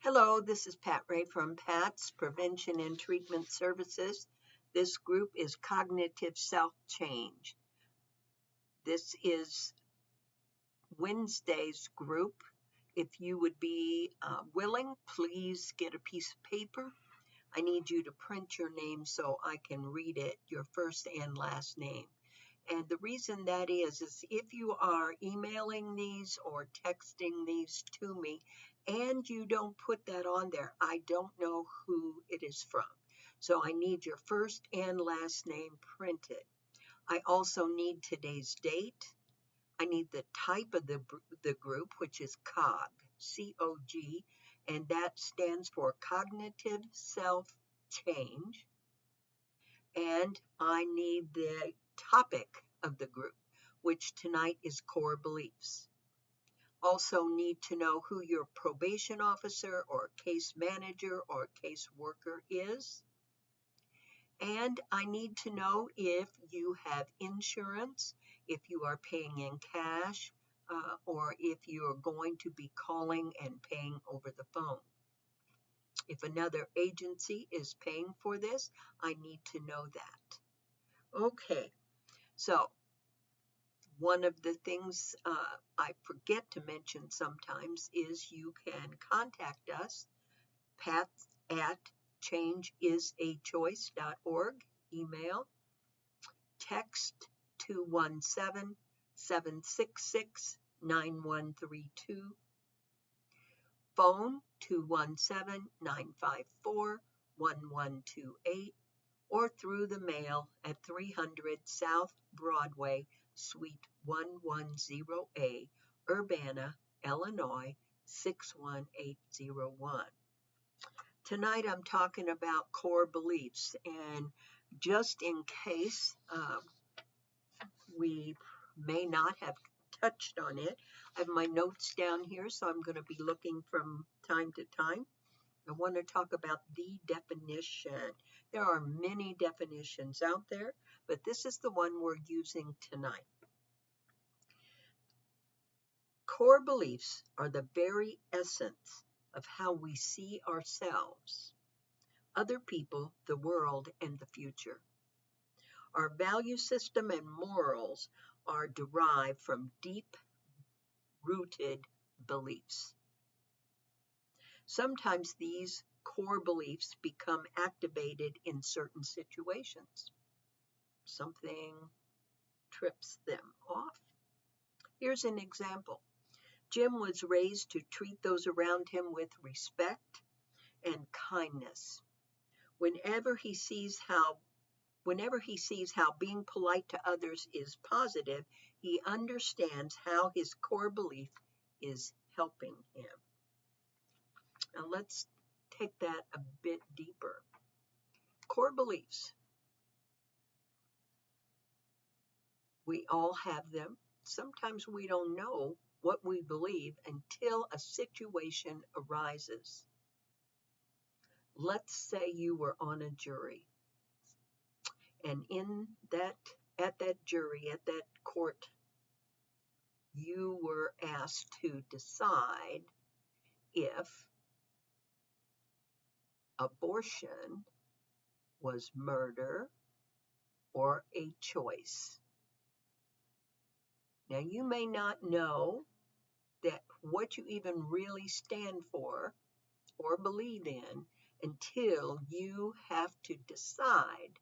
Hello, this is Pat Ray from PATS Prevention and Treatment Services. This group is Cognitive Self-Change. This is Wednesday's group. If you would be willing, please get a piece of paper. I need you to print your name so I can read it, your first and last name. And the reason that is if you are emailing these or texting these to me and you don't put that on there, I don't know who it is from. So I need your first and last name printed. I also need today's date. I need the type of the group, which is COG, C-O-G, and that stands for Cognitive Self-Change. And I need the topic of the group, which tonight is core beliefs. Also need to know who your probation officer or case manager or case worker is. And I need to know if you have insurance, if you are paying in cash, or if you are going to be calling and paying over the phone. If another agency is paying for this, I need to know that. Okay, so one of the things I forget to mention sometimes is you can contact us, Pat at changeisachoice.org, email, text 217-766-9132, phone 217-954-1128, or through the mail at 300 South Broadway, Suite 110A, Urbana, Illinois, 61801. Tonight I'm talking about core beliefs, and just in case we may not have touched on it, I have my notes down here, so I'm going to be looking from time to time. I want to talk about the definition. There are many definitions out there, but this is the one we're using tonight. Core beliefs are the very essence of how we see ourselves, other people, the world, and the future. Our value system and morals are derived from deep-rooted beliefs. Sometimes these core beliefs become activated in certain situations. Something trips them off. Here's an example. Jim was raised to treat those around him with respect and kindness. Whenever he sees how being polite to others is positive, he understands how his core belief is helping him. Now let's take that a bit deeper. Core beliefs. We all have them. Sometimes we don't know what we believe until a situation arises. Let's say you were on a jury, and at that court, you were asked to decide if abortion was murder or a choice. Now, you may not know that what you even really stand for or believe in until you have to decide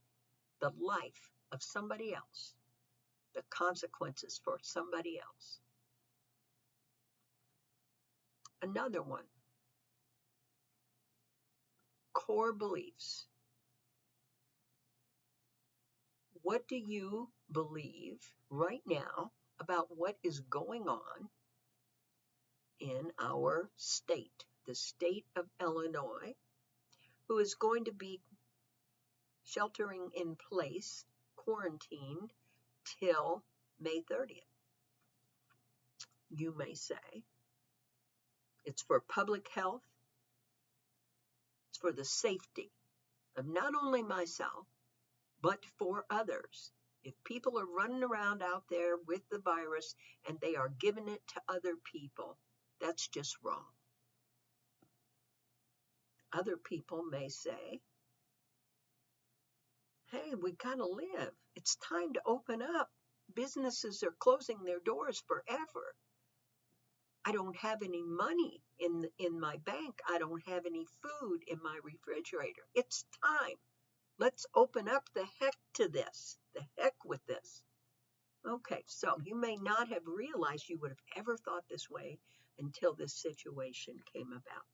the life of somebody else, the consequences for somebody else. Another one, core beliefs. What do you believe right now about what is going on in our state, the state of Illinois, who is going to be sheltering in place, quarantined, till May 30th? You may say, it's for public health, it's for the safety of not only myself, but for others. If people are running around out there with the virus and they are giving it to other people, that's just wrong. Other people may say, hey, we gotta live. It's time to open up. Businesses are closing their doors forever. I don't have any money in my bank. I don't have any food in my refrigerator. It's time. Let's open up the heck to this. The heck with this. Okay, so you may not have realized you would have ever thought this way until this situation came about.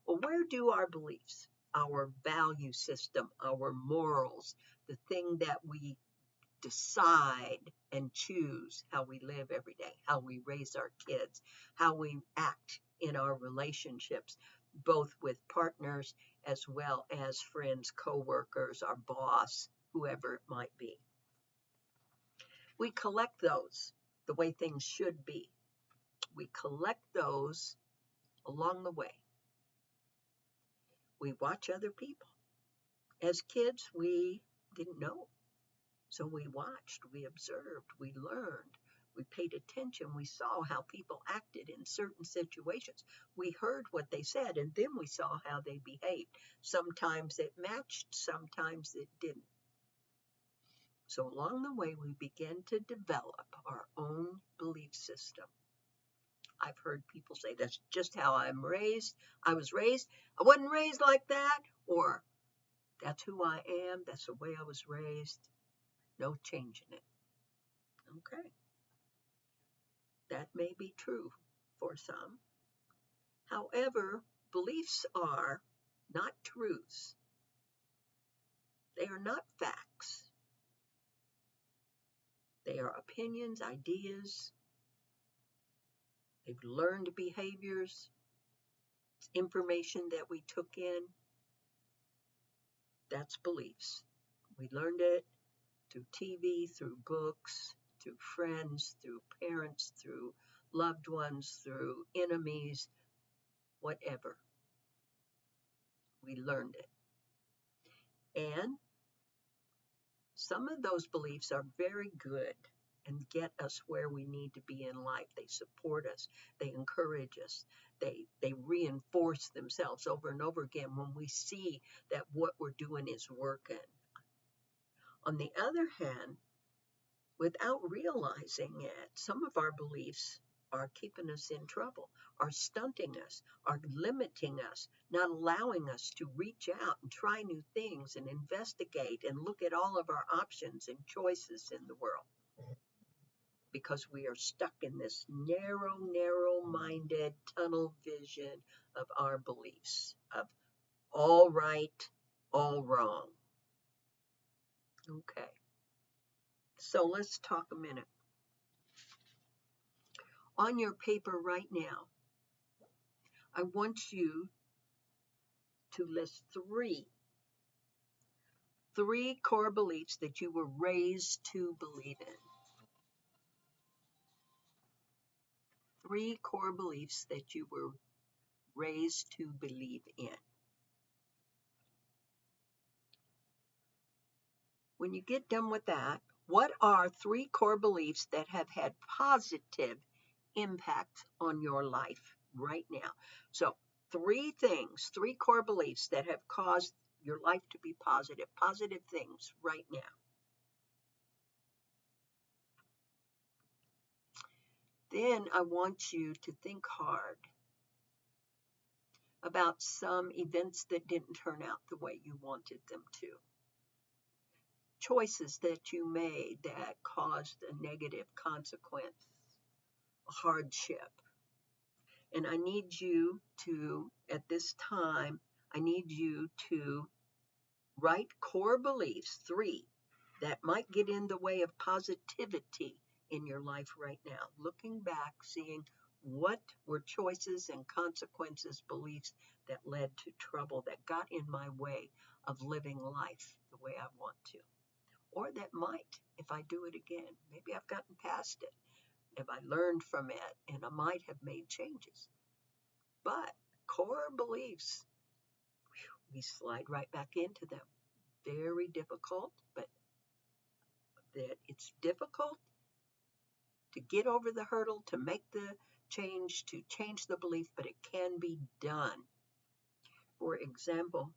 Well, where do our beliefs, our value system, our morals, the thing that we decide and choose how we live every day, how we raise our kids, how we act in our relationships, both with partners as well as friends, co-workers, our boss, whoever it might be. We collect those the way things should be. We collect those along the way. We watch other people. As kids, we didn't know. So we watched, we observed, we learned, we paid attention, we saw how people acted in certain situations. We heard what they said, and then we saw how they behaved. Sometimes it matched, sometimes it didn't. So along the way, we began to develop our own belief system. I've heard people say, that's just how I'm raised. I was raised. I wasn't raised like that. Or that's who I am. That's the way I was raised. No changing it. Okay. That may be true for some. However, beliefs are not truths. They are not facts. They are opinions, ideas. They've learned behaviors. It's information that we took in. That's beliefs. We learned it through TV, through books, through friends, through parents, through loved ones, through enemies, whatever. We learned it. And some of those beliefs are very good and get us where we need to be in life. They support us. They encourage us. They reinforce themselves over and over again when we see that what we're doing is working. On the other hand, without realizing it, some of our beliefs are keeping us in trouble, are stunting us, are limiting us, not allowing us to reach out and try new things and investigate and look at all of our options and choices in the world. Because we are stuck in this narrow-minded tunnel vision of our beliefs, of all right, all wrong. Okay. So let's talk a minute. On your paper right now, I want you to list three core beliefs that you were raised to believe in. 3 core beliefs that you were raised to believe in. When you get done with that, what are 3 core beliefs that have had positive impact on your life right now? So 3 things, 3 core beliefs that have caused your life to be positive things right now. Then I want you to think hard about some events that didn't turn out the way you wanted them to. Choices that you made that caused a negative consequence, a hardship. And I need you to, at this time, I need you to write core beliefs, 3, that might get in the way of positivity in your life right now. Looking back, seeing what were choices and consequences, beliefs that led to trouble, that got in my way of living life the way I want to. Or that might, if I do it again, maybe I've gotten past it, if I learned from it, and I might have made changes. But core beliefs, we slide right back into them. Very difficult, but that it's difficult to get over the hurdle, to make the change, to change the belief, but it can be done. For example,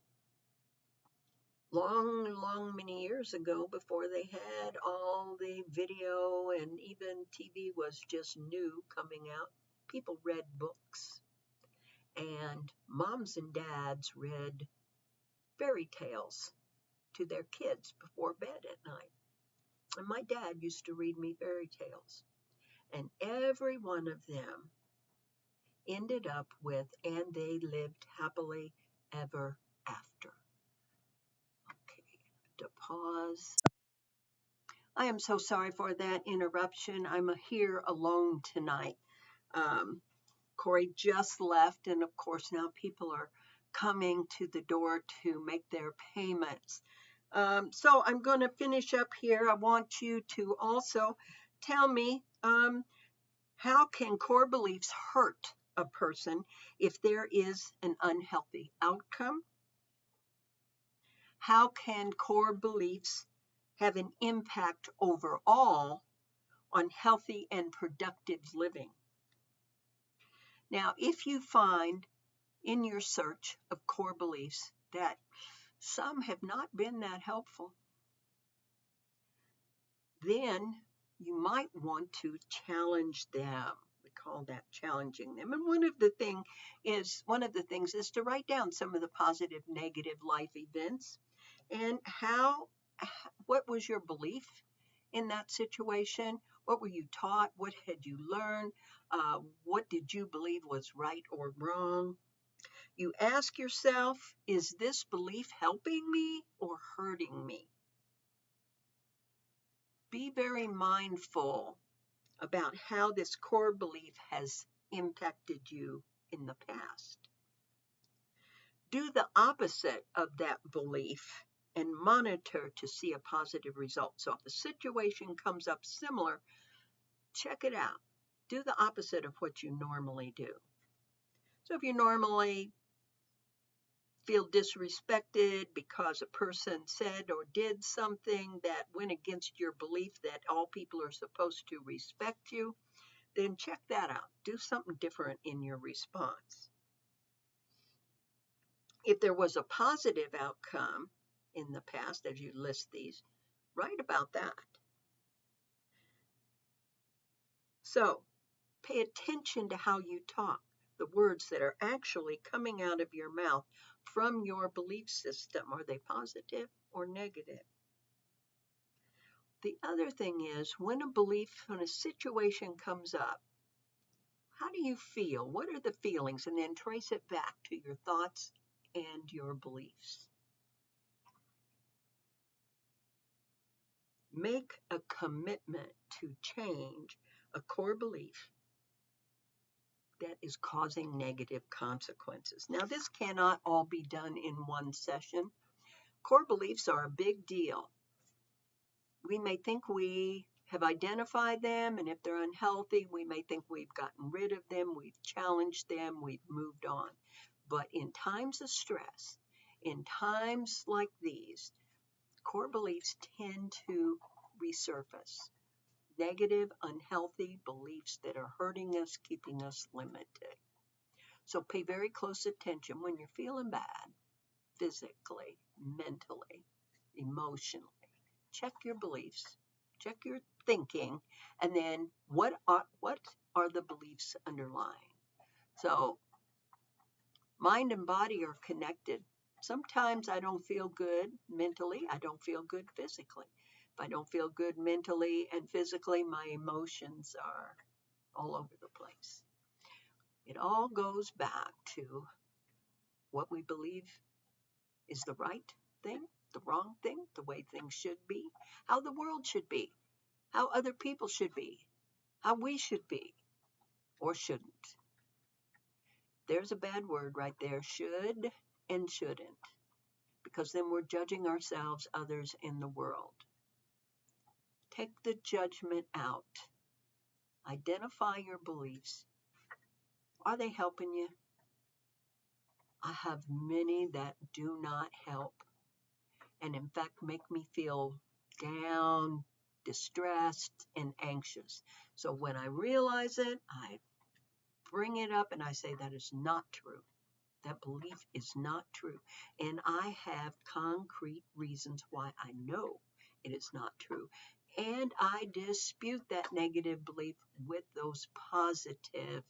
many years ago, before they had all the video and even TV was just new coming out, people read books. And moms and dads read fairy tales to their kids before bed at night. And my dad used to read me fairy tales. And every one of them ended up with, and they lived happily ever after. Okay, to pause. I am so sorry for that interruption. I'm here alone tonight. Corey just left, and of course now people are coming to the door to make their payments. So I'm going to finish up here. I want you to also tell me, how can core beliefs hurt a person if there is an unhealthy outcome? How can core beliefs have an impact overall on healthy and productive living? Now, if you find in your search of core beliefs that some have not been that helpful, then you might want to challenge them. We call that challenging them. And one of the things is to write down some of the positive, negative life events and what was your belief in that situation? What were you taught? What had you learned? What did you believe was right or wrong? You ask yourself, is this belief helping me or hurting me? Be very mindful about how this core belief has impacted you in the past. Do the opposite of that belief and monitor to see a positive result. So if a situation comes up similar, check it out. Do the opposite of what you normally do. So if you normally feel disrespected because a person said or did something that went against your belief that all people are supposed to respect you, then check that out. Do something different in your response. If there was a positive outcome in the past, as you list these, write about that. So pay attention to how you talk, the words that are actually coming out of your mouth from your belief system. Are they positive or negative? The other thing is, when a situation comes up, how do you feel? What are the feelings? And then trace it back to your thoughts and your beliefs. Make a commitment to change a core belief that is causing negative consequences. Now, this cannot all be done in one session. Core beliefs are a big deal. We may think we have identified them, and if they're unhealthy, we may think we've gotten rid of them, we've challenged them, we've moved on. But in times of stress, in times like these, core beliefs tend to resurface. Negative, unhealthy beliefs that are hurting us, keeping us limited. So pay very close attention when you're feeling bad, physically, mentally, emotionally. Check your beliefs, check your thinking, and then what are the beliefs underlying? So mind and body are connected. Sometimes I don't feel good mentally, I don't feel good physically. If I don't feel good mentally and physically, my emotions are all over the place. It all goes back to what we believe is the right thing, the wrong thing, the way things should be, how the world should be, how other people should be, how we should be or shouldn't. There's a bad word right there, should and shouldn't, because then we're judging ourselves, others, in the world. Take the judgment out. Identify your beliefs. Are they helping you? I have many that do not help, and in fact make me feel down, distressed, and anxious. So when I realize it, I bring it up and I say, that is not true. That belief is not true. And I have concrete reasons why I know it is not true. And I dispute that negative belief with those positive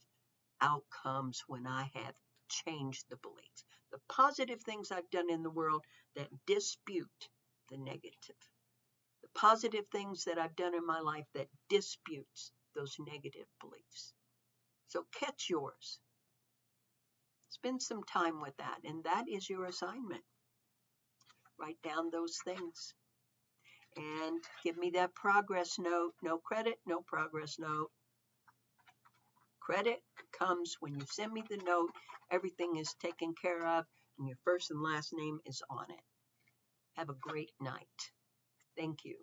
outcomes when I have changed the beliefs. The positive things I've done in the world that dispute the negative. The positive things that I've done in my life that disputes those negative beliefs. So catch yours. Spend some time with that, and that is your assignment. Write down those things and give me that progress note. No credit, no progress note. Credit comes when you send me the note, everything is taken care of, and your first and last name is on it. Have a great night. Thank you.